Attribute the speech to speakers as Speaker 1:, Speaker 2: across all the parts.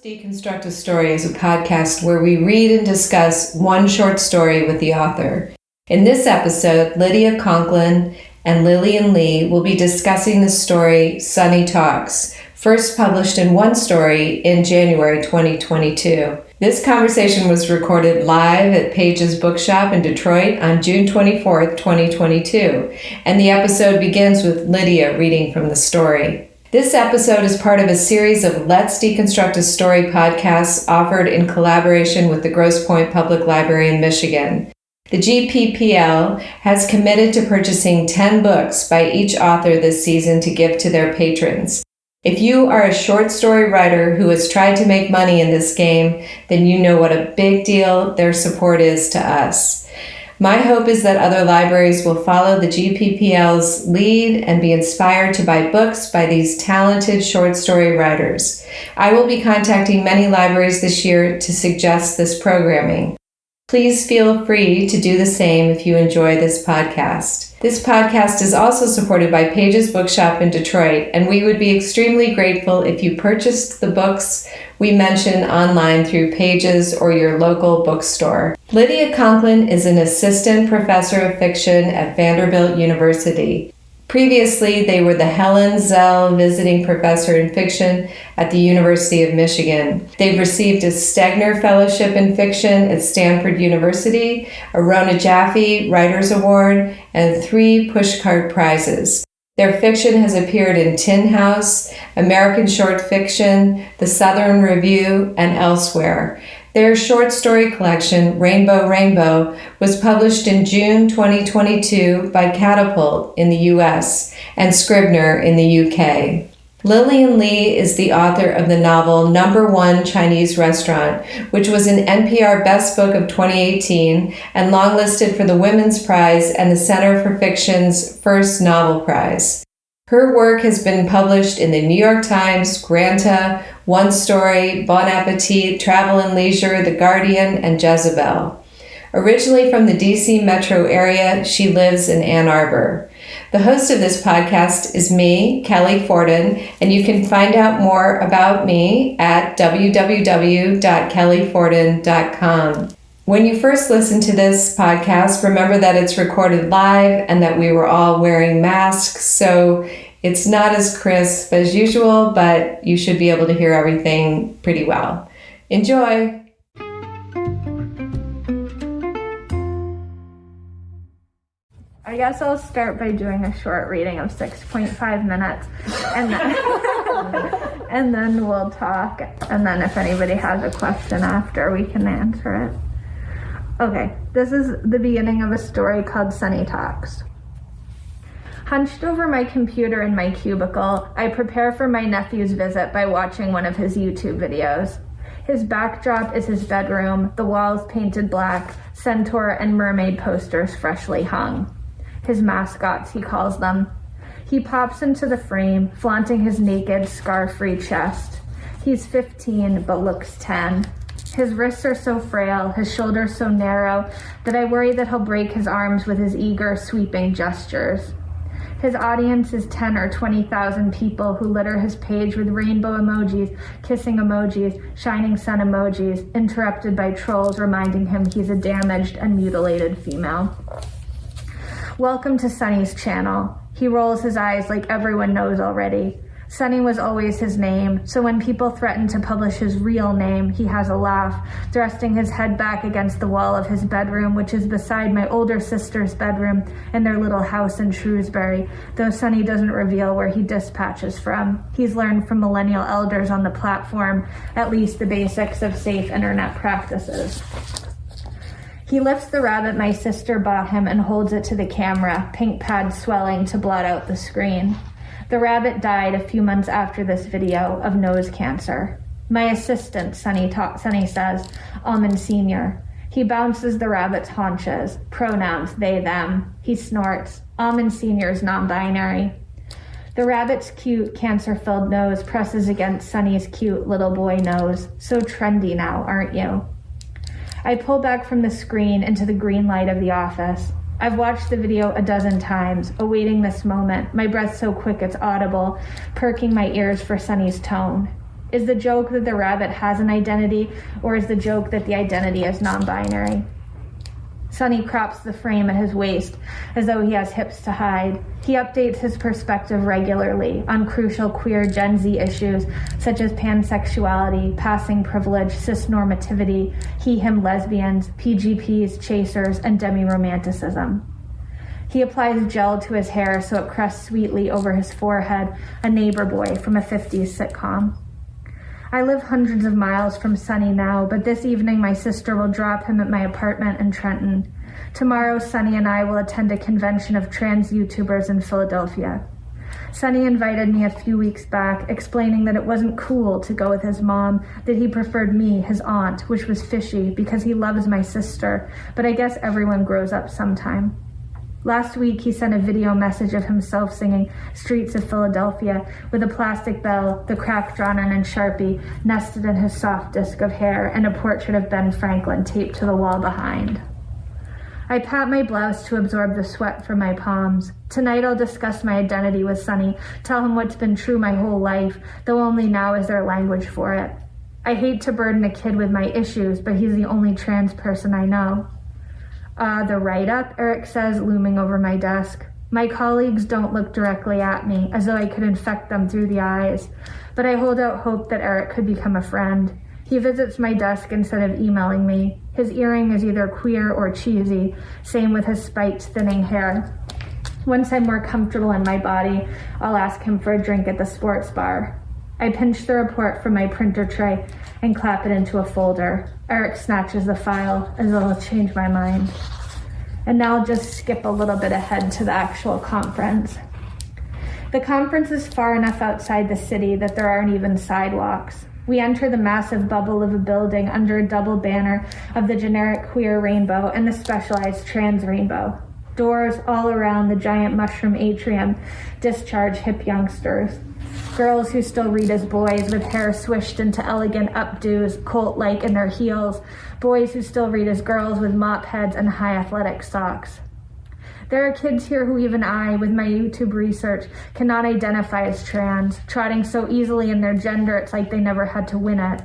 Speaker 1: Deconstruct a Story is a podcast where we read and discuss one short story with the author. In this episode, Lydia Conklin and Lillian Lee will be discussing the story Sunny Talks, first published in One Story in January 2022. This conversation was recorded live at Page's Bookshop in Detroit on June 24th, 2022, and the episode begins with Lydia reading from the story. This episode is part of a series of Let's Deconstruct a Story podcasts offered in collaboration with the Grosse Pointe Public Library in Michigan. The GPPL has committed to purchasing 10 books by each author this season to give to their patrons. If you are a short story writer who has tried to make money in this game, then you know what a big deal their support is to us. My hope is that other libraries will follow the GPPL's lead and be inspired to buy books by these talented short story writers. I will be contacting many libraries this year to suggest this programming. Please feel free to do the same if you enjoy this podcast. This podcast is also supported by Page's Bookshop in Detroit, and we would be extremely grateful if you purchased the books we mention online through Page's or your local bookstore. Lydia Conklin is an assistant professor of fiction at Vanderbilt University. Previously, they were the Helen Zell Visiting Professor in Fiction at the University of Michigan. They've received a Stegner Fellowship in Fiction at Stanford University, a Rona Jaffe Writers Award, and 3 Pushcart Prizes. Their fiction has appeared in Tin House, American Short Fiction, The Southern Review, and elsewhere. Their short story collection, Rainbow Rainbow, was published in June 2022 by Catapult in the US and Scribner in the UK. Lillian Lee is the author of the novel Number One Chinese Restaurant, which was an NPR Best Book of 2018 and longlisted for the Women's Prize and the Center for Fiction's First Novel Prize. Her work has been published in the New York Times, Granta, One Story, Bon Appetit, Travel and Leisure, The Guardian, and Jezebel. Originally from the DC metro area, she lives in Ann Arbor. The host of this podcast is me, Kelly Forden, and you can find out more about me at www.kellyforden.com. When you first listen to this podcast, remember that it's recorded live and that we were all wearing masks, so it's not as crisp as usual, but you should be able to hear everything pretty well. Enjoy!
Speaker 2: I guess I'll start by doing a short reading of 6.5 minutes, and then, and then we'll talk, and then if anybody has a question after, we can answer it. Okay, this is the beginning of a story called Sunny Talks. Hunched over my computer in my cubicle, I prepare for my nephew's visit by watching one of his YouTube videos. His backdrop is his bedroom, the walls painted black, centaur and mermaid posters freshly hung. His mascots, he calls them. He pops into the frame, flaunting his naked, scar-free chest. He's 15, but looks 10. His wrists are so frail, his shoulders so narrow, that I worry that he'll break his arms with his eager, sweeping gestures. His audience is 10 or 20,000 people who litter his page with rainbow emojis, kissing emojis, shining sun emojis, interrupted by trolls reminding him he's a damaged and mutilated female. Welcome to Sunny's channel. He rolls his eyes like everyone knows already. Sunny was always his name, so when people threaten to publish his real name, he has a laugh, thrusting his head back against the wall of his bedroom, which is beside my older sister's bedroom in their little house in Shrewsbury, though Sunny doesn't reveal where he dispatches from. He's learned from millennial elders on the platform, at least the basics of safe internet practices. He lifts the rabbit my sister bought him and holds it to the camera, pink pad swelling to blot out the screen. The rabbit died a few months after this video of nose cancer. My assistant, Sunny says, Almond Sr. He bounces the rabbit's haunches, pronouns they, them. He snorts. Almond Sr.'s non-binary. The rabbit's cute, cancer-filled nose presses against Sunny's cute little boy nose. So trendy now, aren't you? I pull back from the screen into the green light of the office. I've watched the video a dozen times, awaiting this moment, my breath so quick it's audible, perking my ears for Sunny's tone. Is the joke that the rabbit has an identity, or is the joke that the identity is non-binary? Sonny crops the frame at his waist as though he has hips to hide. He updates his perspective regularly on crucial queer Gen Z issues such as pansexuality, passing privilege, cisnormativity, he-him lesbians, PGPs, chasers, and demi-romanticism. He applies gel to his hair so it crests sweetly over his forehead, a neighbor boy from a 50s sitcom. I live hundreds of miles from Sonny now, but this evening my sister will drop him at my apartment in Trenton. Tomorrow, Sonny and I will attend a convention of trans YouTubers in Philadelphia. Sonny invited me a few weeks back, explaining that it wasn't cool to go with his mom, that he preferred me, his aunt, which was fishy because he loves my sister, but I guess everyone grows up sometime. Last week, he sent a video message of himself singing Streets of Philadelphia with a plastic bell, the crack drawn in Sharpie, nested in his soft disc of hair, and a portrait of Ben Franklin taped to the wall behind. I pat my blouse to absorb the sweat from my palms. Tonight I'll discuss my identity with Sonny, tell him what's been true my whole life, though only now is there language for it. I hate to burden a kid with my issues, but he's the only trans person I know. The write-up, Eric says, looming over my desk. My colleagues don't look directly at me, as though I could infect them through the eyes, but I hold out hope that Eric could become a friend. He visits my desk instead of emailing me. His earring is either queer or cheesy, same with his spiked, thinning hair. Once I'm more comfortable in my body, I'll ask him for a drink at the sports bar. I pinch the report from my printer tray and clap it into a folder. Eric snatches the file as though he'll change my mind. And now I'll just skip a little bit ahead to the actual conference. The conference is far enough outside the city that there aren't even sidewalks. We enter the massive bubble of a building under a double banner of the generic queer rainbow and the specialized trans rainbow. Doors all around the giant mushroom atrium discharge hip youngsters. Girls who still read as boys with hair swished into elegant updos, colt-like in their heels. Boys who still read as girls with mop heads and high athletic socks. There are kids here who even I, with my YouTube research, cannot identify as trans, trotting so easily in their gender it's like they never had to win it.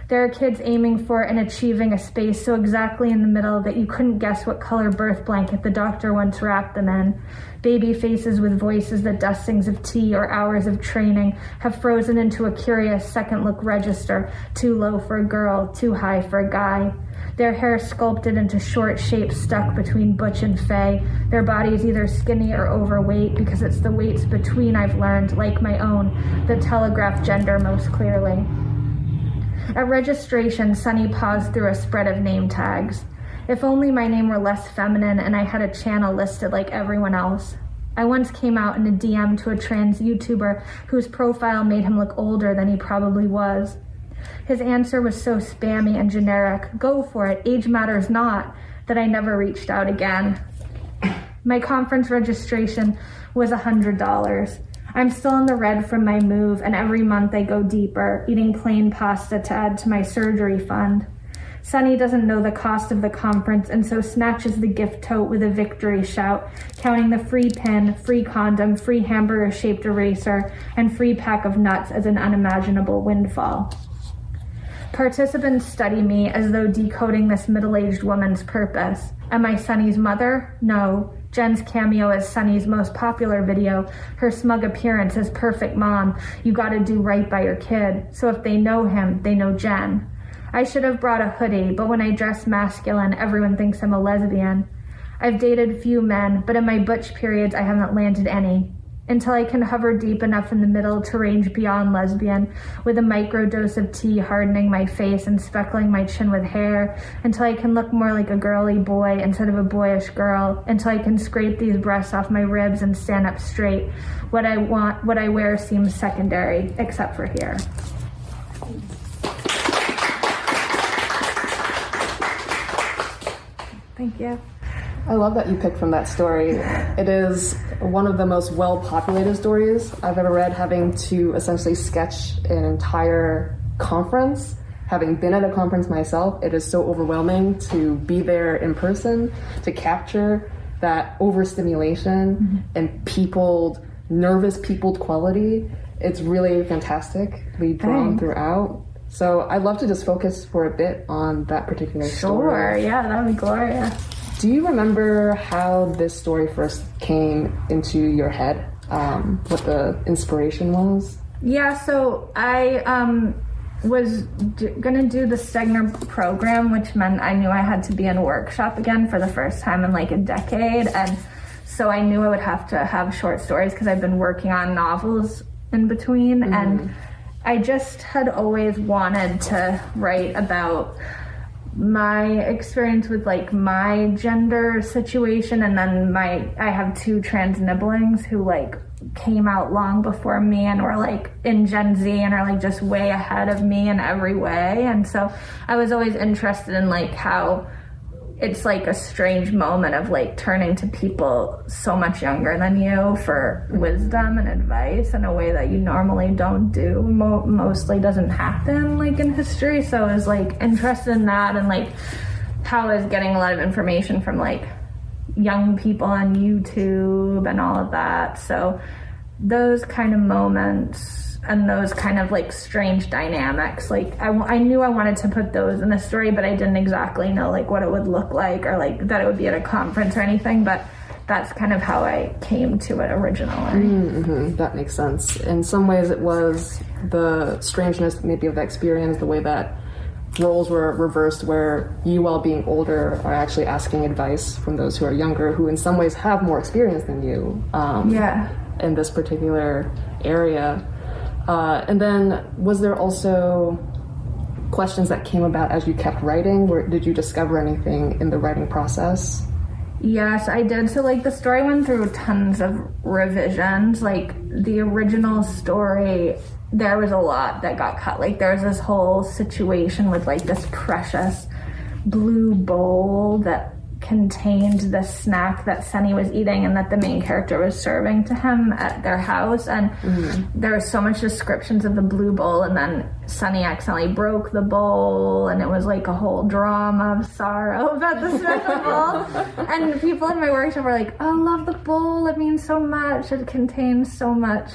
Speaker 2: There are kids aiming for and achieving a space so exactly in the middle that you couldn't guess what color birth blanket the doctor once wrapped them in. Baby faces with voices that dustings of tea or hours of training have frozen into a curious second look register, too low for a girl, too high for a guy. Their hair sculpted into short shapes stuck between butch and fey. Their bodies either skinny or overweight because it's the weights between I've learned, like my own, that telegraph gender most clearly. At registration, Sonny paused through a spread of name tags. If only my name were less feminine and I had a channel listed like everyone else. I once came out in a DM to a trans YouTuber whose profile made him look older than he probably was. His answer was so spammy and generic, go for it, age matters not, that I never reached out again. My conference registration was $100. I'm still in the red from my move, and every month I go deeper, eating plain pasta to add to my surgery fund. Sonny doesn't know the cost of the conference and so snatches the gift tote with a victory shout, counting the free pin, free condom, free hamburger-shaped eraser, and free pack of nuts as an unimaginable windfall. Participants study me as though decoding this middle-aged woman's purpose. Am I Sonny's mother? No. Jen's cameo as Sonny's most popular video, her smug appearance as perfect mom. You gotta do right by your kid. So if they know him, they know Jen. I should have brought a hoodie, but when I dress masculine, everyone thinks I'm a lesbian. I've dated few men, but in my butch periods, I haven't landed any. Until I can hover deep enough in the middle to range beyond lesbian, with a microdose of tea hardening my face and speckling my chin with hair, until I can look more like a girly boy instead of a boyish girl, until I can scrape these breasts off my ribs and stand up straight. What I wear seems secondary, except for here. Thank you.
Speaker 3: I love that you picked from that story. It is one of the most well-populated stories I've ever read, having to essentially sketch an entire conference. Having been at a conference myself, it is so overwhelming to be there in person, to capture that overstimulation and peopled nervous peopled quality. It's really fantastically drawn throughout. So I'd love to just focus for a bit on that particular story.
Speaker 2: Sure, yeah, that would be glorious.
Speaker 3: Do you remember how this story first came into your head? What the inspiration was?
Speaker 2: Yeah, so I was gonna do the Stegner program, which meant I knew I had to be in a workshop again for the first time in like a decade. And so I knew I would have to have short stories because I've been working on novels in between. And I just had always wanted to write about my experience with like my gender situation, and then I have two trans nibblings who like came out long before me and were like in Gen Z and are like just way ahead of me in every way. And so I was always interested in like how it's like a strange moment of like turning to people so much younger than you for wisdom and advice in a way that you normally don't do. Mostly doesn't happen like in history. So I was like interested in that, and like how I was getting a lot of information from like young people on YouTube and all of that. So those kind of moments and those kind of like strange dynamics, like I knew I wanted to put those in the story, but I didn't exactly know like what it would look like or like that it would be at a conference or anything. But that's kind of how I came to it originally.
Speaker 3: That makes sense. In some ways it was the strangeness maybe of the experience, the way that roles were reversed, where you, while being older, are actually asking advice from those who are younger, who in some ways have more experience than you in this particular area. And then was there also questions that came about as you kept writing? Did you discover anything in the writing process?
Speaker 2: Yes, I did. So like the story went through tons of revisions. Like the original story, there was a lot that got cut. Like there was this whole situation with like this precious blue bowl that contained the snack that Sunny was eating and that the main character was serving to him at their house. And there was so much descriptions of the blue bowl, and then Sunny accidentally broke the bowl, and it was like a whole drama of sorrow about the special bowl. And people in my workshop were like, oh, I love the bowl, it means so much, it contains so much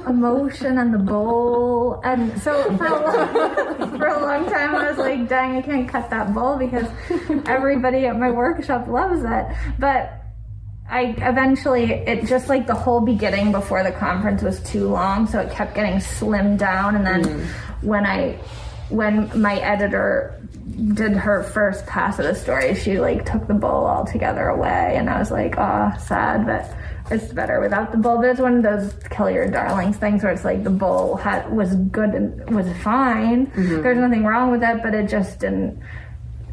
Speaker 2: emotion and the bowl. And so for a long time I was like, dang, I can't cut that bowl because everybody at my workshop loves it. But I eventually, it just like the whole beginning before the conference was too long, so it kept getting slimmed down. And then when my editor did her first pass of the story, she like took the bowl altogether away, and I was like, oh, sad, but it's better without the bowl. But it's one of those kill your darlings things where it's like the bowl was good and was fine. There's nothing wrong with it, but it just didn't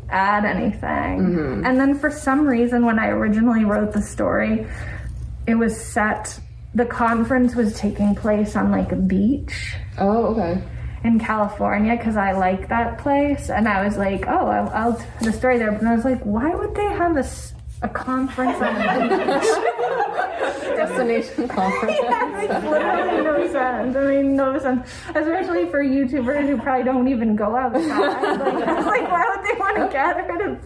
Speaker 2: add anything. And then for some reason, when I originally wrote the story, it was set, the conference was taking place on like a beach.
Speaker 3: Oh, okay.
Speaker 2: In California, because I like that place. And I was like, oh, I'll put the story there. But then I was like, why would they have a conference on a beach?
Speaker 3: Destination conference.
Speaker 2: Yeah, it makes literally no sense. I mean, no sense. Especially for YouTubers who probably don't even go outside. Like, I was like, why would they want to gather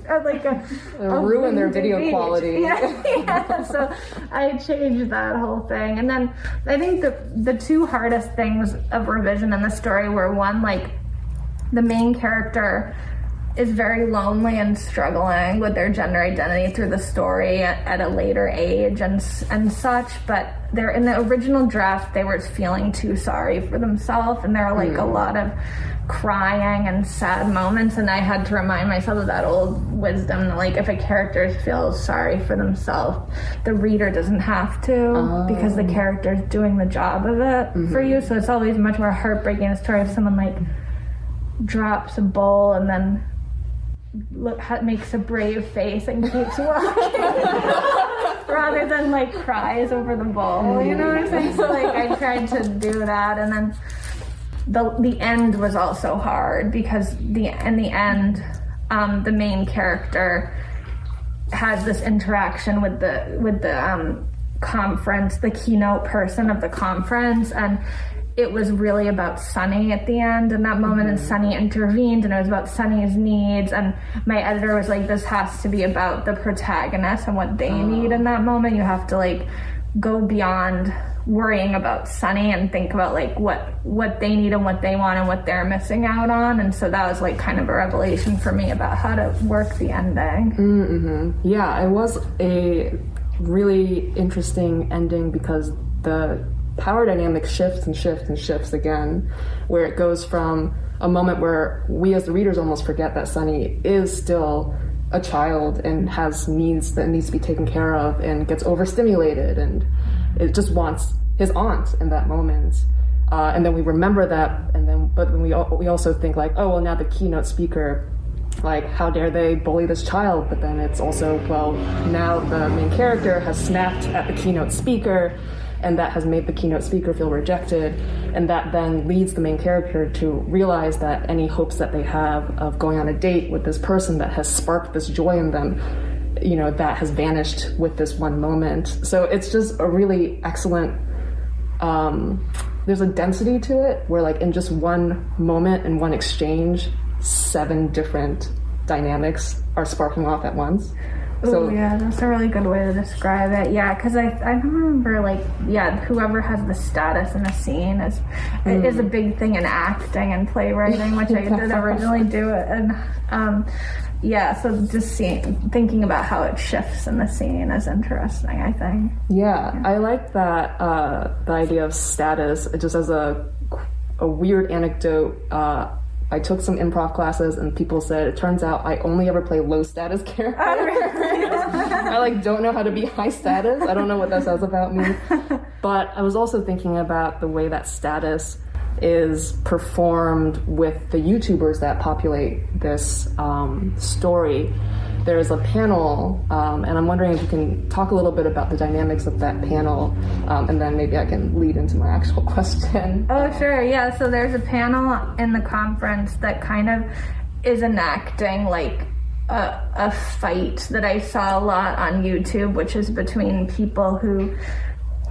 Speaker 2: at like a
Speaker 3: ruin their video
Speaker 2: beach?
Speaker 3: quality.
Speaker 2: Yeah. So I changed that whole thing. And then I think the two hardest things of revision in the story were, one, like the main character is very lonely and struggling with their gender identity through the story at a later age and such, but they're in the original draft, they were feeling too sorry for themselves, and there are like a lot of crying and sad moments, and I had to remind myself of that old wisdom that like if a character feels sorry for themselves, the reader doesn't have to, because the character is doing the job of it for you. So it's always much more heartbreaking a story if someone like drops a bowl and then makes a brave face and keeps walking rather than like cries over the bowl, you know what I'm saying? So like I tried to do that. And then the end was also hard because in the end the main character has this interaction with the conference, the keynote person of the conference, and it was really about Sunny at the end in that moment, and Sunny intervened, and it was about Sunny's needs, and my editor was like, this has to be about the protagonist and what they need in that moment. You have to like go beyond worrying about Sunny and think about like what they need and what they want and what they're missing out on. And so that was like kind of a revelation for me about how to work the ending.
Speaker 3: Mm-hmm. Yeah, it was a really interesting ending because the power dynamic shifts and shifts and shifts again, where it goes from a moment where we as the readers almost forget that Sunny is still a child and has needs that needs to be taken care of and gets overstimulated and it just wants his aunt in that moment. And then we remember that, but when we also think like, oh, well, now the keynote speaker, like, how dare they bully this child? But then it's also, well, now the main character has snapped at the keynote speaker, and that has made the keynote speaker feel rejected, and that then leads the main character to realize that any hopes that they have of going on a date with this person that has sparked this joy in them, you know, that has vanished with this one moment. So it's just a really excellent, there's a density to it where like in just one moment and one exchange, 7 different dynamics are sparking off at once.
Speaker 2: So, yeah, that's a really good way to describe it. Yeah, because I remember, like, yeah, whoever has the status in a scene is a big thing in acting and playwriting, which I did originally do it. And, yeah, so just thinking about how it shifts in the scene is interesting, I think.
Speaker 3: Yeah. I like that, the idea of status, just as a weird anecdote. I took some improv classes and people said, it turns out I only ever play low status characters. I like don't know how to be high status. I don't know what that says about me. But I was also thinking about the way that status is performed with the YouTubers that populate this story. There's a panel, and I'm wondering if you can talk a little bit about the dynamics of that panel, and then maybe I can lead into my actual question.
Speaker 2: Oh, sure, yeah. So there's a panel in the conference that kind of is enacting like a fight that I saw a lot on YouTube, which is between people who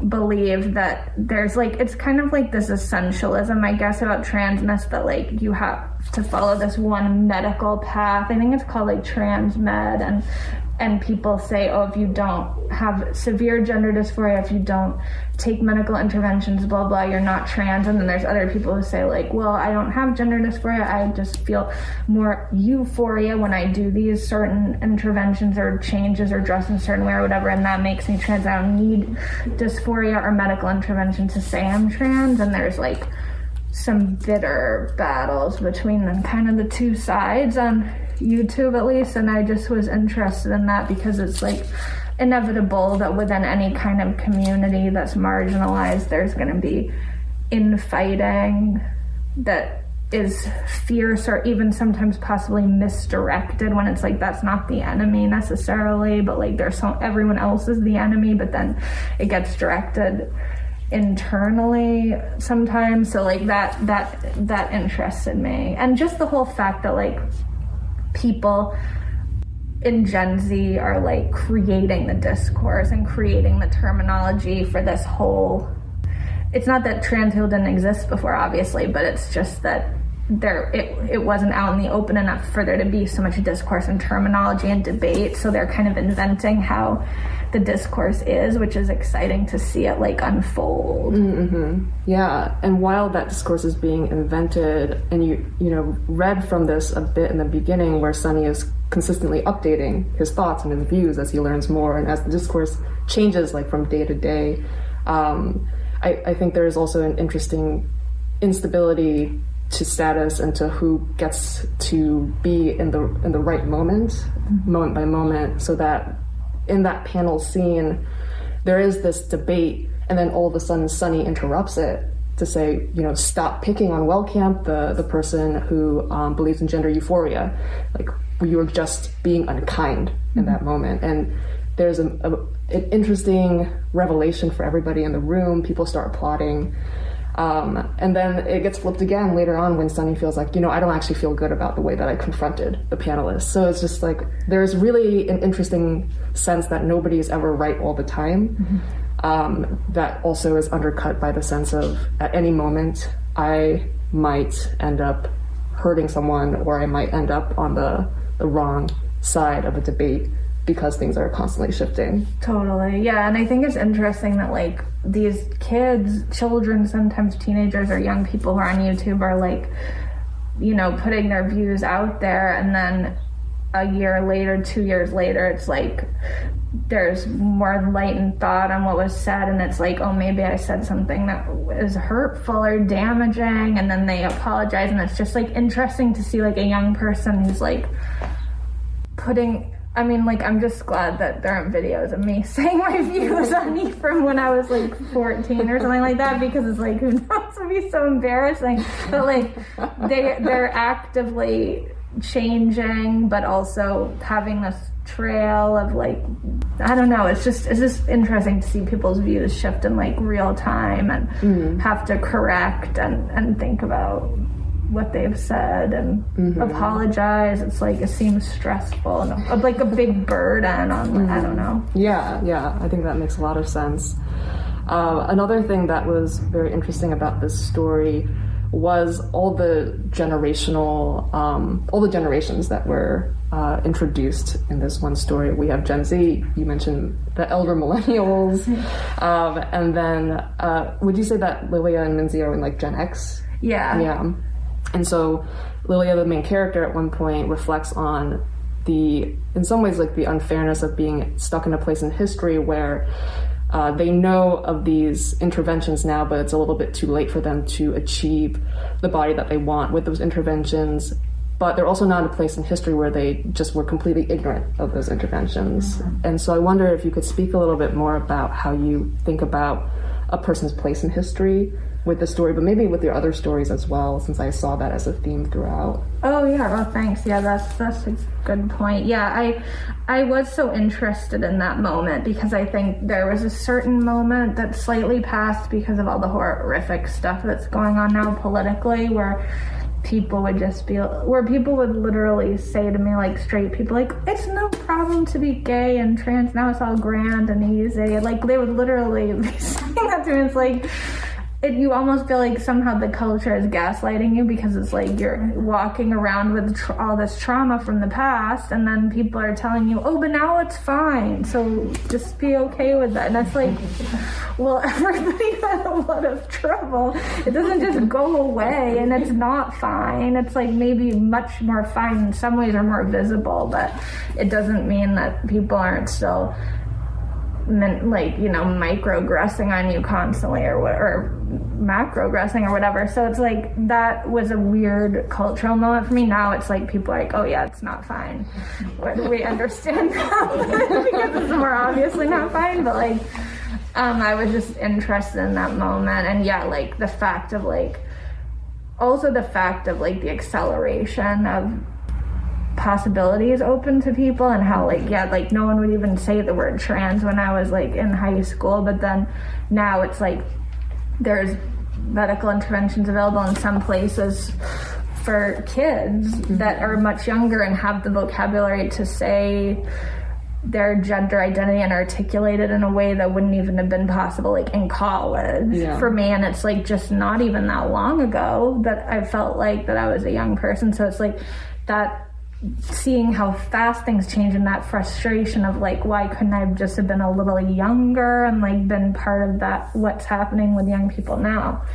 Speaker 2: believe that there's like, it's kind of like this essentialism, I guess, about transness, that like you have to follow this one medical path. I think it's called like trans med, and people say, oh, if you don't have severe gender dysphoria, if you don't take medical interventions, blah, blah, you're not trans. And then there's other people who say like, well, I don't have gender dysphoria, I just feel more euphoria when I do these certain interventions or changes or dress in a certain way or whatever, and that makes me trans. I don't need dysphoria or medical intervention to say I'm trans. And there's like some bitter battles between them, kind of the two sides on YouTube at least, and I just was interested in that because it's like inevitable that within any kind of community that's marginalized, there's going to be infighting that is fierce or even sometimes possibly misdirected, when it's like that's not the enemy necessarily, but like everyone else is the enemy, but then it gets directed internally sometimes. So like that interested me, and just the whole fact that like people in Gen Z are like creating the discourse and creating the terminology for this whole, it's not that trans people didn't exist before, obviously, but it's just that it wasn't out in the open enough for there to be so much discourse and terminology and debate. So they're kind of inventing how the discourse is, which is exciting to see it like unfold.
Speaker 3: Mm-hmm. Yeah, and while that discourse is being invented, and you know read from this a bit in the beginning, where Sunny is consistently updating his thoughts and his views as he learns more, and as the discourse changes like from day to day, I think there is also an interesting instability to status and to who gets to be in the right moment, mm-hmm. moment by moment, so that in that panel scene, there is this debate, and then all of a sudden Sunny interrupts it to say, you know, stop picking on Wellcamp, the person who believes in gender euphoria. Like, you were just being unkind in that moment. And there's an interesting revelation for everybody in the room. People start applauding. And then it gets flipped again later on when Sunny feels like, you know, I don't actually feel good about the way that I confronted the panelists. So it's just like, there's really an interesting sense that nobody is ever right all the time. Mm-hmm. That also is undercut by the sense of, at any moment, I might end up hurting someone, or I might end up on the wrong side of a debate because things are constantly shifting.
Speaker 2: Totally, yeah. And I think it's interesting that like these kids, children, sometimes teenagers or young people who are on YouTube are like, you know, putting their views out there, and then a year later, 2 years later, it's like there's more enlightened thought on what was said, and it's like, oh, maybe I said something that was hurtful or damaging, and then they apologize. And it's just like interesting to see like a young person who's like putting, I mean, like, I'm just glad that there aren't videos of me saying my views on me from when I was like 14 or something like that, because it's like, who knows, it would be so embarrassing. But like they're actively changing, but also having this trail of like, I don't know, it's just interesting to see people's views shift in like real time, and have to correct and think about what they've said and apologize. It's like, it seems stressful and like a big burden on I don't know.
Speaker 3: Yeah, I think that makes a lot of sense. Another thing that was very interesting about this story was all the generations that were introduced in this one story. We have Gen Z, you mentioned the elder millennials, and then would you say that Lilia and Minzy are in like Gen X? Yeah. And so Lilia, the main character, at one point reflects on in some ways, like the unfairness of being stuck in a place in history where they know of these interventions now, but it's a little bit too late for them to achieve the body that they want with those interventions. But they're also not in a place in history where they just were completely ignorant of those interventions. And so I wonder if you could speak a little bit more about how you think about a person's place in history with the story, but maybe with your other stories as well, since I saw that as a theme throughout.
Speaker 2: Oh yeah, well thanks. Yeah, that's a good point. Yeah, I was so interested in that moment because I think there was a certain moment that slightly passed because of all the horrific stuff that's going on now politically, where people would literally say to me, like straight people, like, it's no problem to be gay and trans, now it's all grand and easy. Like they would literally be saying that to me. It's like, you almost feel like somehow the culture is gaslighting you, because it's like you're walking around with all this trauma from the past, and then people are telling you, oh, but now it's fine, so just be okay with that. And it's like, well, everybody had a lot of trouble. It doesn't just go away, and it's not fine. It's like maybe much more fine in some ways, or more visible, but it doesn't mean that people aren't still like, you know, microaggressing on you constantly, or macroaggressing or whatever. So it's like, that was a weird cultural moment for me. Now it's like people are like, oh yeah, it's not fine. We understand now because it's more obviously not fine. But like, I was just interested in that moment, and yeah, like the fact of like the acceleration of possibilities open to people, and how like, yeah, like no one would even say the word trans when I was like in high school, but then now it's like there's medical interventions available in some places for kids that are much younger and have the vocabulary to say their gender identity and articulate it in a way that wouldn't even have been possible like in college for me. And it's like just not even that long ago that I felt like that I was a young person. So it's like that, seeing how fast things change, and that frustration of like, why couldn't I just have been a little younger and like been part of that, what's happening with young people now.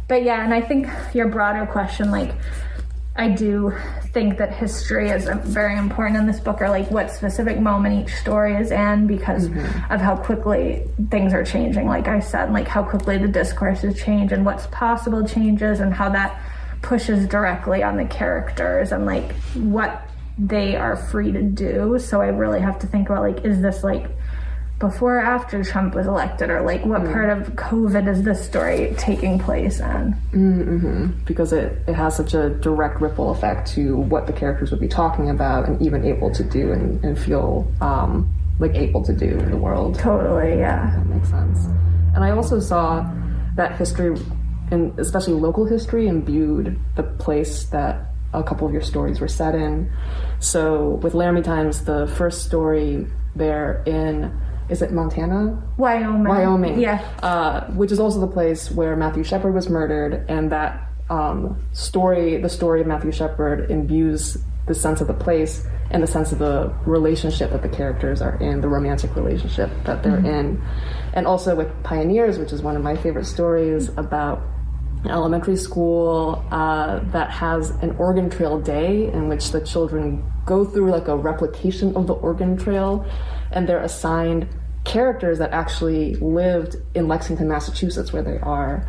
Speaker 2: But yeah, and I think your broader question, like I do think that history is very important in this book, or like what specific moment each story is in, because of how quickly things are changing, like I said, like how quickly the discourses change and what's possible changes, and how that pushes directly on the characters and like what they are free to do. So I really have to think about like, is this like before or after Trump was elected, or like what part of COVID is this story taking place in?
Speaker 3: Because it has such a direct ripple effect to what the characters would be talking about and even able to do and feel like able to do in the world.
Speaker 2: Totally, yeah.
Speaker 3: That makes sense. And I also saw that history, and especially local history, imbued the place that a couple of your stories were set in. So with Laramie Times, the first story there in, is it Montana? Wyoming.
Speaker 2: Yeah.
Speaker 3: Which is also the place where Matthew Shepard was murdered, and that the story of Matthew Shepard imbues the sense of the place and the sense of the relationship that the characters are in, the romantic relationship that they're in. And also with Pioneers, which is one of my favorite stories about an elementary school that has an Oregon Trail day in which the children go through like a replication of the Oregon Trail, and they're assigned characters that actually lived in Lexington, Massachusetts, where they are.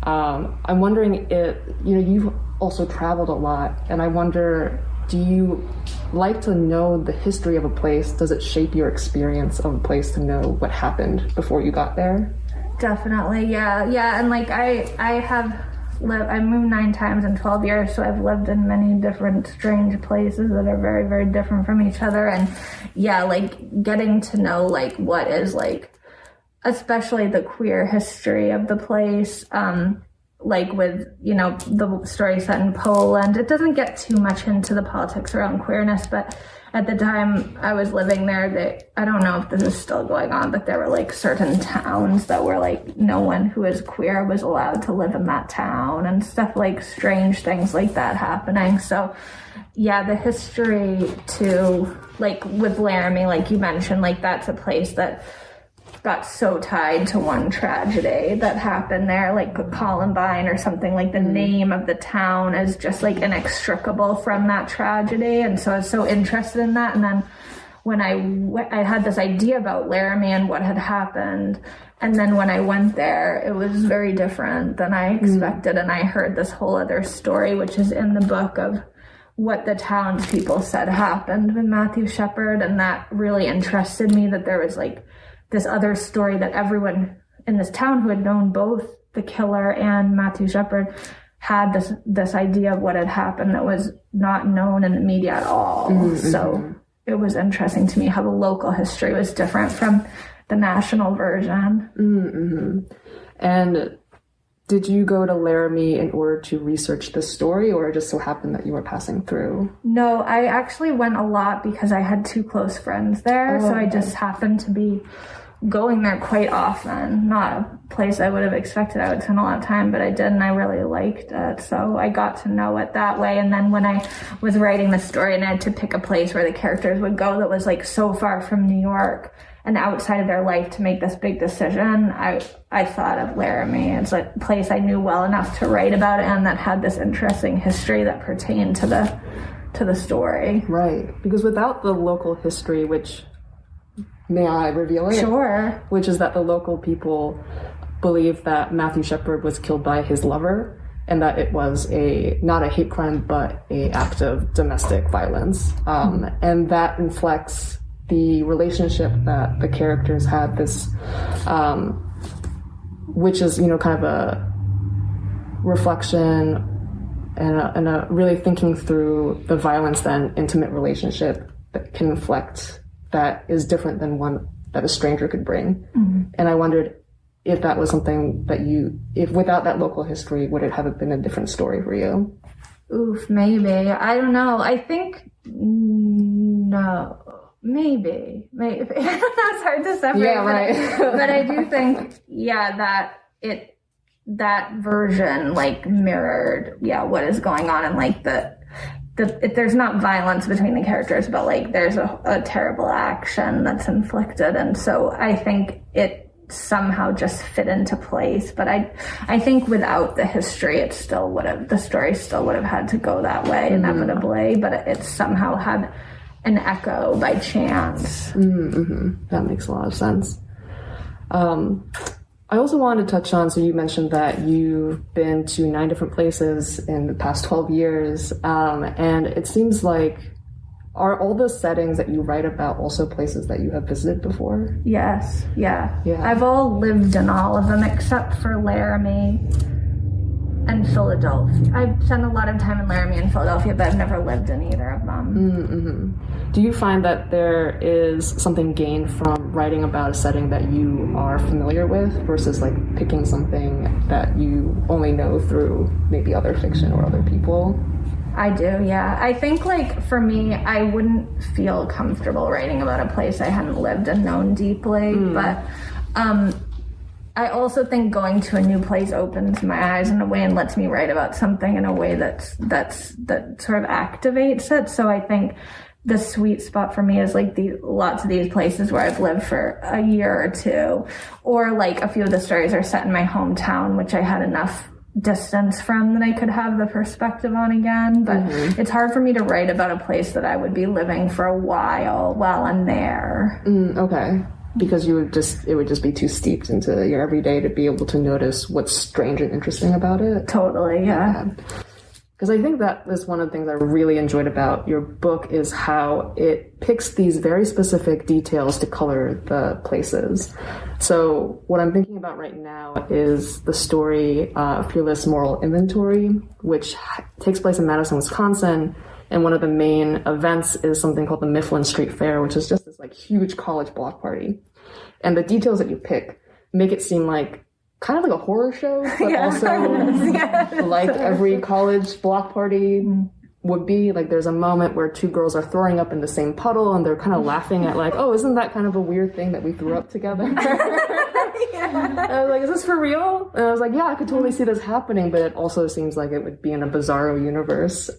Speaker 3: I'm wondering if, you've also traveled a lot, and I wonder, do you like to know the history of a place? Does it shape your experience of a place to know what happened before you got there?
Speaker 2: Definitely, yeah. And like I moved 9 times in 12 years, so I've lived in many different strange places that are very, very different from each other. And yeah, like getting to know like what is like, especially the queer history of the place, like with, the story set in Poland. It doesn't get too much into the politics around queerness, but at the time I was living there, I don't know if this is still going on, but there were like certain towns that were like no one who is queer was allowed to live in that town, and stuff like strange things like that happening. So yeah, the history too, like with Laramie, like you mentioned, like that's a place that got so tied to one tragedy that happened there, like Columbine or something. Like the name of the town is just like inextricable from that tragedy, and so I was so interested in that. And then when I had this idea about Laramie and what had happened, and then when I went there, it was very different than I expected, and I heard this whole other story, which is in the book, of what the townspeople said happened with Matthew Shepard, and that really interested me, that there was like this other story that everyone in this town who had known both the killer and Matthew Shepard had this idea of what had happened that was not known in the media at all. So it was interesting to me how the local history was different from the national version.
Speaker 3: And did you go to Laramie in order to research this story, or it just so happened that you were passing through?
Speaker 2: No, I actually went a lot because I had 2 close friends there, so I just happened to be going there quite often. Not a place I would have expected I would spend a lot of time, but I did, and I really liked it. So I got to know it that way. And then when I was writing the story and I had to pick a place where the characters would go that was like so far from New York and outside of their life to make this big decision, I thought of Laramie. It's a place I knew well enough to write about it, and that had this interesting history that pertained to the story.
Speaker 3: Right, because without the local history, which, may I reveal it?
Speaker 2: Sure.
Speaker 3: Which is that the local people believe that Matthew Shepard was killed by his lover, and that it was not a hate crime, but an act of domestic violence. And that inflects the relationship that the characters had, this, which is, kind of a reflection and a really thinking through the violence that an intimate relationship that can inflect, that is different than one that a stranger could bring. And I wondered if that was something that if without that local history, would it have been a different story for you?
Speaker 2: Oof, maybe. I don't know. I think, no. Maybe. That's hard to separate.
Speaker 3: Yeah, right.
Speaker 2: But I do think, that version like mirrored, what is going on, and like there's not violence between the characters, but like there's a terrible action that's inflicted, and so I think it somehow just fit into place. But I think without the history, the story still would have had to go that way inevitably, but it somehow had an echo by chance.
Speaker 3: That makes a lot of sense. I also wanted to touch on, so you mentioned that you've been to 9 different places in the past 12 years, and it seems like, are all the settings that you write about also places that you have visited before?
Speaker 2: Yes, yeah. I've all lived in all of them except for Laramie and Philadelphia. I've spent a lot of time in Laramie and Philadelphia, but I've never lived in either of them.
Speaker 3: Do you find that there is something gained from writing about a setting that you are familiar with versus like picking something that you only know through maybe other fiction or other people?
Speaker 2: I do, yeah. I think like for me, I wouldn't feel comfortable writing about a place I hadn't lived and known deeply, but I also think going to a new place opens my eyes in a way and lets me write about something in a way that sort of activates it. So I think the sweet spot for me is like lots of these places where I've lived for a year or two, or like a few of the stories are set in my hometown, which I had enough distance from that I could have the perspective on again. But it's hard for me to write about a place that I would be living for a while I'm there.
Speaker 3: Okay. Because it would just be too steeped into your everyday to be able to notice what's strange and interesting about it.
Speaker 2: Totally, yeah.
Speaker 3: Because I think that is one of the things I really enjoyed about your book is how it picks these very specific details to color the places. So what I'm thinking about right now is the story Fearless Moral Inventory, which takes place in Madison, Wisconsin. And one of the main events is something called the Mifflin Street Fair, which is just this like huge college block party. And the details that you pick make it seem like kind of like a horror show, but also like every college block party would be. Like there's a moment where two girls are throwing up in the same puddle and they're kind of laughing at like, oh, isn't that kind of a weird thing that we threw up together? And I was like, is this for real? And I was like, yeah, I could totally see this happening, but it also seems like it would be in a bizarro universe.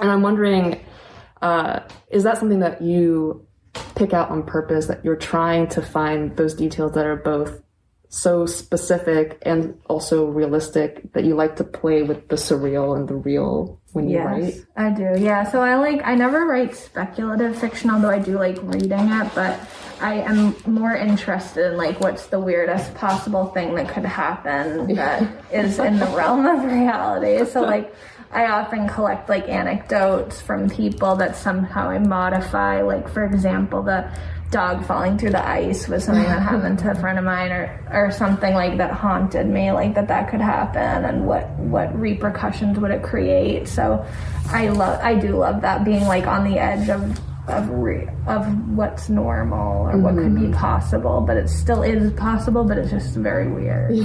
Speaker 3: And I'm wondering, is that something that you pick out on purpose, that you're trying to find those details that are both so specific and also realistic, that you like to play with the surreal and the real when you write?
Speaker 2: Yes, I do. Yeah. So I never write speculative fiction, although I do like reading it, but I am more interested in like what's the weirdest possible thing that could happen that is in the realm of reality. So like I often collect like anecdotes from people that somehow I modify. Like for example, the dog falling through the ice was something that happened to a friend of mine, or something like that haunted me, like that could happen, and what repercussions would it create. So I do love that, being like on the edge of what's normal or what could be possible, but it still is possible, but it's just very weird.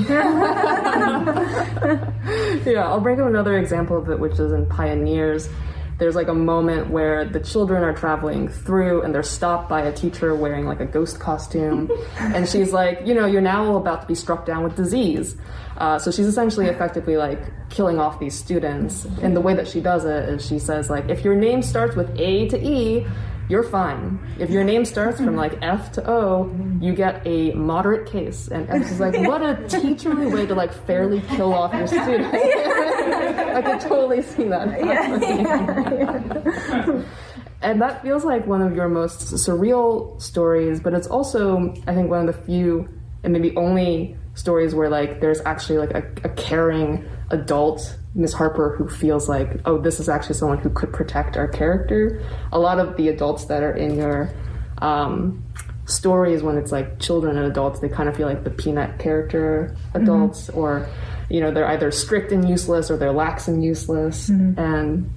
Speaker 3: Yeah, I'll bring up another example of it, which is in Pioneers. There's like a moment where the children are traveling through and they're stopped by a teacher wearing like a ghost costume. And she's like, you're now about to be struck down with disease. So she's essentially effectively like killing off these students. And the way that she does it is she says like, if your name starts with A to E, you're fine. If your name starts from like F to O, you get a moderate case. And F is like, what a teacherly way to like fairly kill off your student. I could totally see that happening. And that feels like one of your most surreal stories, but it's also, I think, one of the few and maybe only stories where like there's actually like a caring adult, Miss Harper, who feels like, oh, this is actually someone who could protect our character. A lot of the adults that are in your stories, when it's like children and adults, they kind of feel like the peanut character adults, or they're either strict and useless or they're lax and useless. And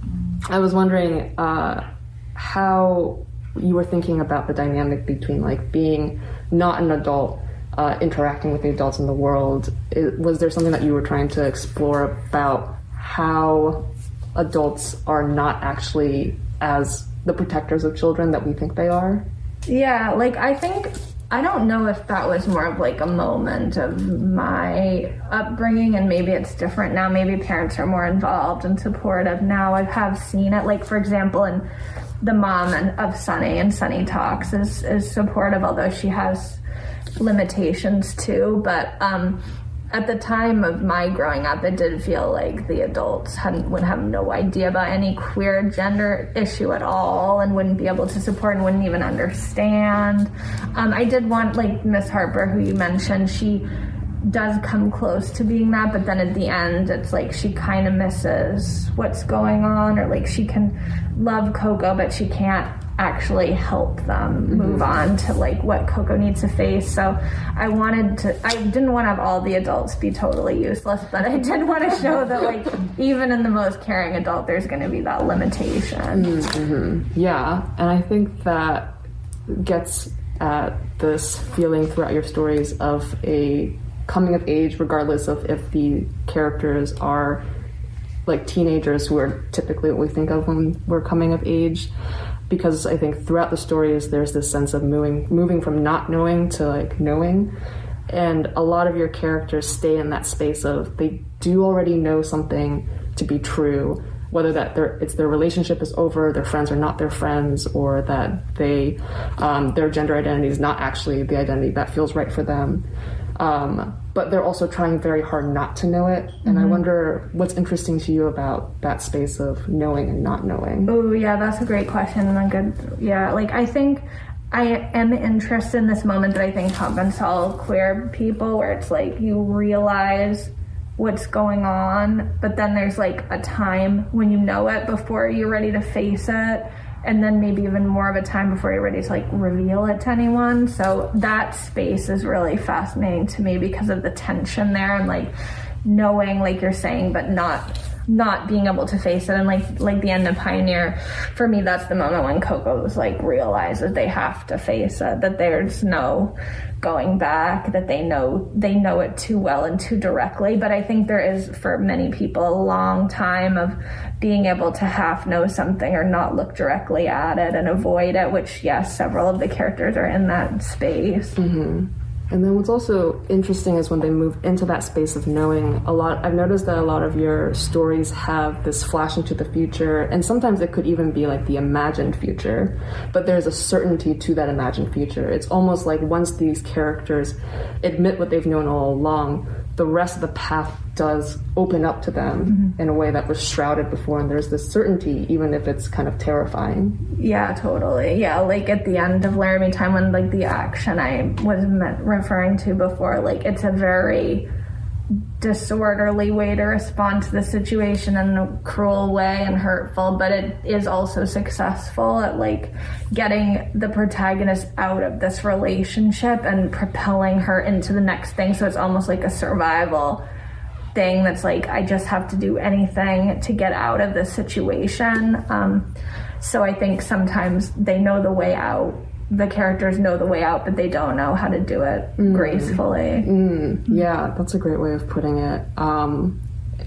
Speaker 3: I was wondering how you were thinking about the dynamic between like being not an adult, interacting with the adults in the world. Was there something that you were trying to explore about how adults are not actually as the protectors of children that we think they are?
Speaker 2: Yeah, like I don't know if that was more of like a moment of my upbringing, and maybe it's different now. Maybe parents are more involved and supportive now. I have seen it, like for example, in the mom of Sunny, and Sunny Talks is supportive, although she has limitations too. But at the time of my growing up, it did feel like the adults would have no idea about any queer gender issue at all, and wouldn't be able to support and wouldn't even understand. I did want, like Miss Harper, who you mentioned, she does come close to being that, but then at the end, it's like she kind of misses what's going on, or like she can love Coco, but she can't actually help them move on to like what Coco needs to face. So I didn't want to have all the adults be totally useless, but I did want to show that like even in the most caring adult, there's going to be that limitation.
Speaker 3: Yeah, and I think that gets at this feeling throughout your stories of a coming of age, regardless of if the characters are like teenagers, who are typically what we think of when we're coming of age. Because I think throughout the stories, there's this sense of moving from not knowing to like knowing. And a lot of your characters stay in that space of they do already know something to be true, whether that their relationship is over, their friends are not their friends, or that their gender identity is not actually the identity that feels right for them. But they're also trying very hard not to know it. And I wonder what's interesting to you about that space of knowing and not knowing.
Speaker 2: Oh, yeah, that's a great question. And I think I am interested in this moment that I think happens to all queer people, where it's like you realize what's going on, but then there's like a time when you know it before you're ready to face it, and then maybe even more of a time before you're ready to like reveal it to anyone. So that space is really fascinating to me because of the tension there, and like knowing, like you're saying, but not being able to face it. And like the end of Pioneer, for me, that's the moment when Coco's like realizes they have to face it, that there's no going back, that they know it too well and too directly. But I think there is, for many people, a long time of being able to half know something or not look directly at it and avoid it, which, yes, several of the characters are in that space.
Speaker 3: And then what's also interesting is when they move into that space of knowing, I've noticed that a lot of your stories have this flash into the future, and sometimes it could even be like the imagined future, but there's a certainty to that imagined future. It's almost like once these characters admit what they've known all along, the rest of the path does open up to them in a way that was shrouded before, and there's this certainty, even if it's kind of terrifying.
Speaker 2: Yeah, totally. Yeah, like at the end of Laramie Time, when like the action I was referring to before, like it's a very disorderly way to respond to the situation in a cruel way and hurtful, but it is also successful at like getting the protagonist out of this relationship and propelling her into the next thing. So it's almost like a survival thing that's like, I just have to do anything to get out of this situation. So I think sometimes they know the way out. The characters know the way out, but they don't know how to do it gracefully.
Speaker 3: Yeah, that's a great way of putting it.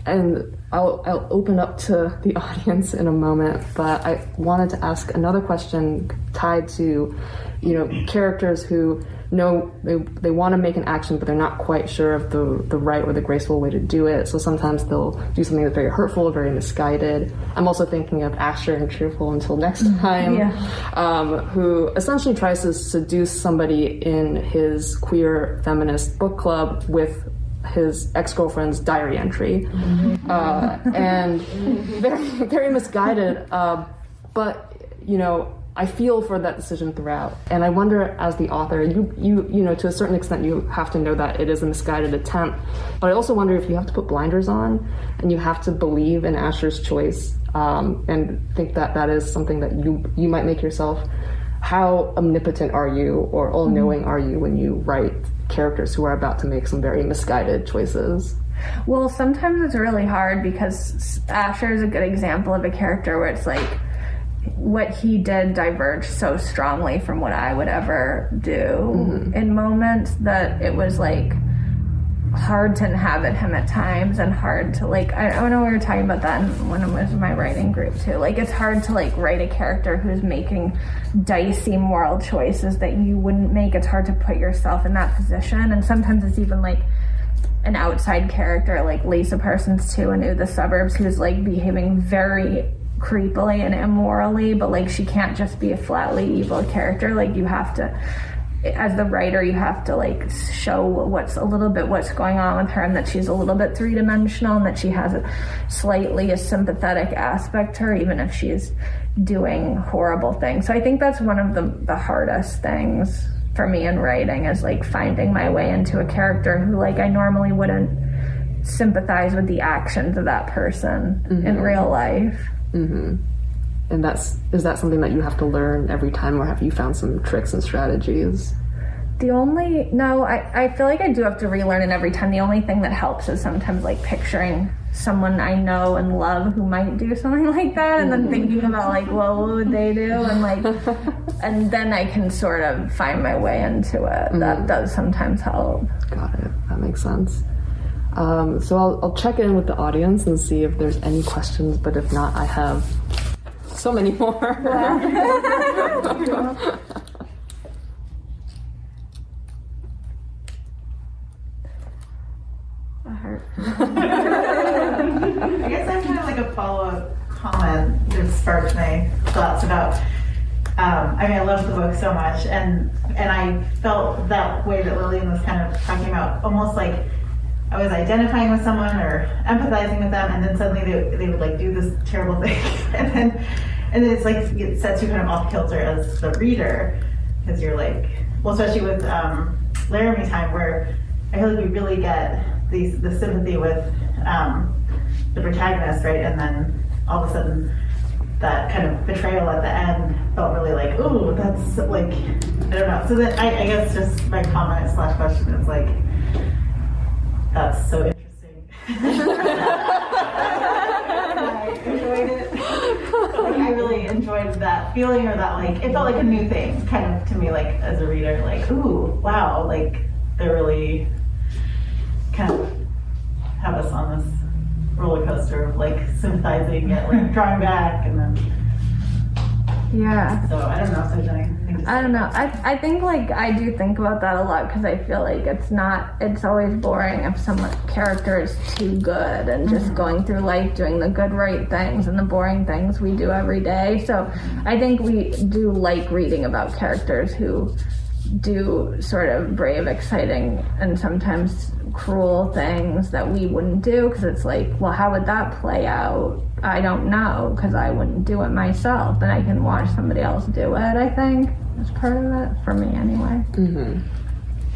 Speaker 3: And I'll open up to the audience in a moment, but I wanted to ask another question tied to, characters who know they want to make an action, but they're not quite sure of the right or the graceful way to do it. So sometimes they'll do something that's very hurtful, very misguided. I'm also thinking of Asher in Cheerful Until Next Time, who essentially tries to seduce somebody in his queer feminist book club with his ex-girlfriend's diary entry, and very, very misguided. But I feel for that decision throughout, and I wonder, as the author, you to a certain extent, you have to know that it is a misguided attempt. But I also wonder if you have to put blinders on, and you have to believe in Asher's choice, and think that is something that you might make yourself. How omnipotent are you, or all-knowing are you when you write characters who are about to make some very misguided choices?
Speaker 2: Well, sometimes it's really hard because Asher is a good example of a character where it's like what he did diverged so strongly from what I would ever do in moments that it was like hard to inhabit him at times, and hard to like, I know we were talking about that when it was my writing group too. Like it's hard to like write a character who's making dicey moral choices that you wouldn't make. It's hard to put yourself in that position, and sometimes it's even like an outside character like Lisa Parsons too in Ooh, the Suburbs, who's like behaving very creepily and immorally, but like she can't just be a flatly evil character. Like you have to, as the writer, you have to like show what's going on with her, and that she's a little bit three-dimensional, and that she has a sympathetic aspect to her, even if she's doing horrible things. So I think that's one of the hardest things for me in writing, is like finding my way into a character who like I normally wouldn't sympathize with the actions of that person in real life.
Speaker 3: And is that something that you have to learn every time, or have you found some tricks and strategies? I feel like I do have to relearn it every time. The only thing that helps is sometimes like picturing someone I know and love who might do something like that, and then thinking about like, well, what would they do, and like, and then I can sort of find my way into it. That does sometimes help. Got it. That makes sense. So I'll check in with the audience and see if there's any questions, but if not, I have so many more.
Speaker 4: I guess I have kind of like a follow-up comment that sparked my thoughts about. I love the book so much, and I felt that way that Lillian was kind of talking about, almost like I was identifying with someone or empathizing with them, and then suddenly they would like do this terrible thing, and then it's like it sets you kind of off kilter as the reader, because you're like, well, especially with Laramie Time, where I feel like we really get the sympathy with the protagonist, right? And then all of a sudden, that kind of betrayal at the end felt really like, ooh, that's like, I don't know. So then I guess just my comment / question is like, that's so interesting. I enjoyed it. Like, I really enjoyed that feeling, or that like, it felt like a new thing kind of to me, like as a reader, like, ooh, wow, like they're really kind of have us on this roller coaster of like sympathizing, yet like drawing back, and then
Speaker 2: yeah.
Speaker 4: So I don't know if there's anything.
Speaker 2: I don't know. I think like I do think about that a lot, because I feel like it's always boring if some character is too good and just going through life doing the good right things and the boring things we do every day. So I think we do like reading about characters who do sort of brave, exciting, and sometimes cruel things that we wouldn't do, because it's like, well, how would that play out? I don't know, because I wouldn't do it myself, and I can watch somebody else do it. I think that's part of it, for me anyway.
Speaker 3: Mm-hmm.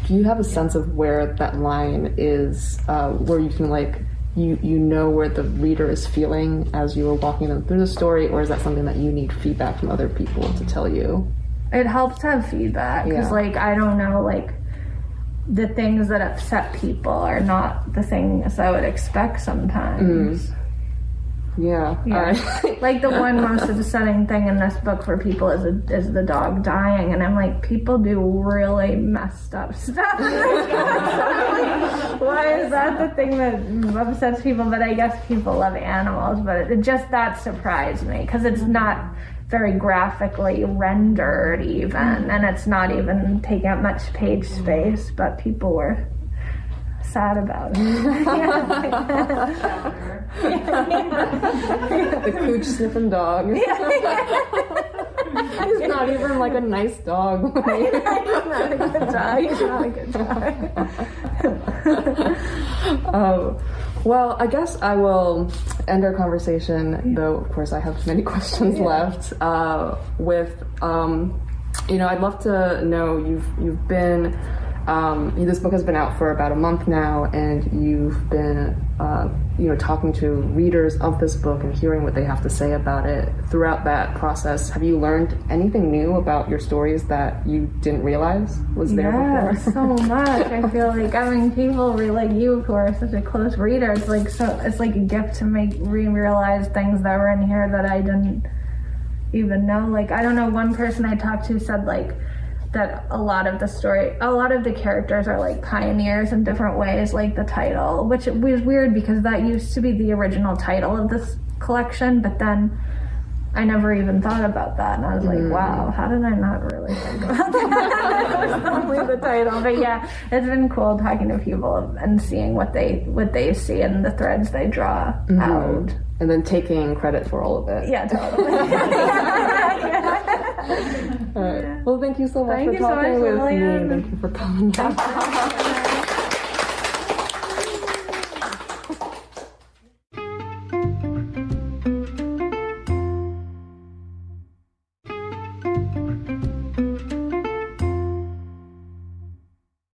Speaker 3: Do you have a sense of where that line is, where you can like, you know where the reader is feeling as you are walking them through the story, or is that something that you need feedback from other people to tell you?
Speaker 2: It helps to have feedback, because like, I don't know, like the things that upset people are not the things I would expect sometimes.
Speaker 3: Yeah.
Speaker 2: Like the one most upsetting thing in this book for people is the dog dying, and I'm like, people do really messed up stuff. Why is that the thing that upsets people? But I guess people love animals, but it just, that surprised me, because it's not very graphically rendered even, and it's not even taking up much page space, but people were sad about it.
Speaker 3: The cooch sniffing dog. He's not even like a nice dog.
Speaker 2: He's not a good dog. He's not a good dog.
Speaker 3: Well, I guess I will end our conversation, though of course I have many questions left, with, I'd love to know, you've been, this book has been out for about a month now, and you've been, talking to readers of this book and hearing what they have to say about it. Throughout that process, have you learned anything new about your stories that you didn't realize was there before?
Speaker 2: So much. I feel like, people like you who are such a close reader, it's like a gift to make me realize things that were in here that I didn't even know. Like, I don't know, one person I talked to said like that a lot of the characters are like pioneers in different ways, like the title, which was weird because that used to be the original title of this collection, but then I never even thought about that, and I was like, wow, how did I not really think about that? It was only the title. But yeah, it's been cool talking to people and seeing what they see and the threads they draw out.
Speaker 3: And then taking credit for all of it.
Speaker 2: Yeah, totally.
Speaker 3: All right. Well, thank you so much for talking with me, and thank you for coming.